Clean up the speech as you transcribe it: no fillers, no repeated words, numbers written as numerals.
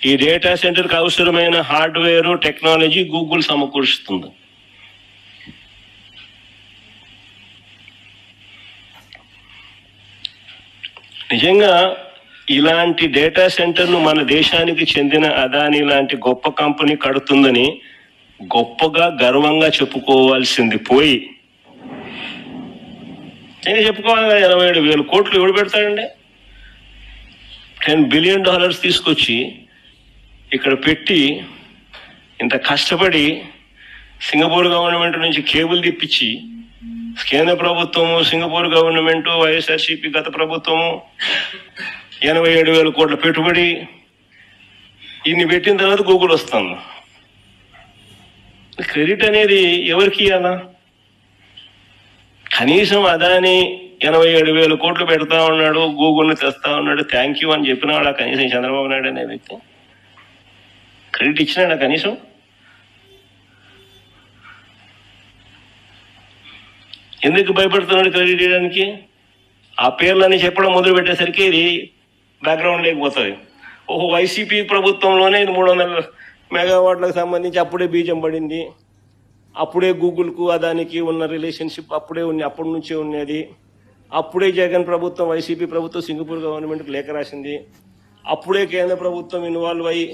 ఈ డేటా సెంటర్కి అవసరమైన హార్డ్వేర్ టెక్నాలజీ గూగుల్ సమకూరుస్తుంది. నిజంగా ఇలాంటి డేటా సెంటర్ను మన దేశానికి చెందిన అదానీ లాంటి గొప్ప కంపెనీ కడుతుందని గొప్పగా గర్వంగా చెప్పుకోవాల్సింది పోయి నేను చెప్పుకోవాలి కదా, 27,000 కోట్లు ఎవడు పెడతాడండి? $10 బిలియన్ తీసుకొచ్చి ఇక్కడ పెట్టి ఇంత కష్టపడి సింగపూర్ గవర్నమెంట్ నుంచి కేబుల్ తిప్పించి కేంద్ర ప్రభుత్వము, సింగపూర్ గవర్నమెంట్, వైఎస్ఆర్సీపీ గత ప్రభుత్వము 87,000 కోట్ల పెట్టుబడి ఇన్ని పెట్టిన తర్వాత గూగుల్ వస్తుంది. క్రెడిట్ అనేది ఎవరికి ఇవ్వాలా? కనీసం అదాని 87,000 కోట్లు పెడతా ఉన్నాడు, గూగుల్ని తెస్తా ఉన్నాడు, థ్యాంక్ యూ అని చెప్పినాడా కనీసం చంద్రబాబు నాయుడు అనే వ్యక్తి? క్రెడిట్ ఇచ్చినాడా కనీసం? ఎందుకు భయపడుతున్నాడు క్రెడిట్ ఇవ్వడానికి? ఆ పేర్లని చెప్పడం మొదలు పెట్టేసరికి ఇది బ్యాక్గ్రౌండ్ లేకపోతుంది. ఓహో, వైసీపీ ప్రభుత్వంలోనే 300 మెగావాట్లకు సంబంధించి అప్పుడే బీజం పడింది, అప్పుడే గూగుల్కు అదానికి ఉన్న రిలేషన్షిప్ అప్పటి నుంచే ఉన్నది, అప్పుడే జగన్ ప్రభుత్వం, వైసీపీ ప్రభుత్వం సింగపూర్ గవర్నమెంట్కి లేఖ రాసింది, అప్పుడే కేంద్ర ప్రభుత్వం ఇన్వాల్వ్ అయ్యి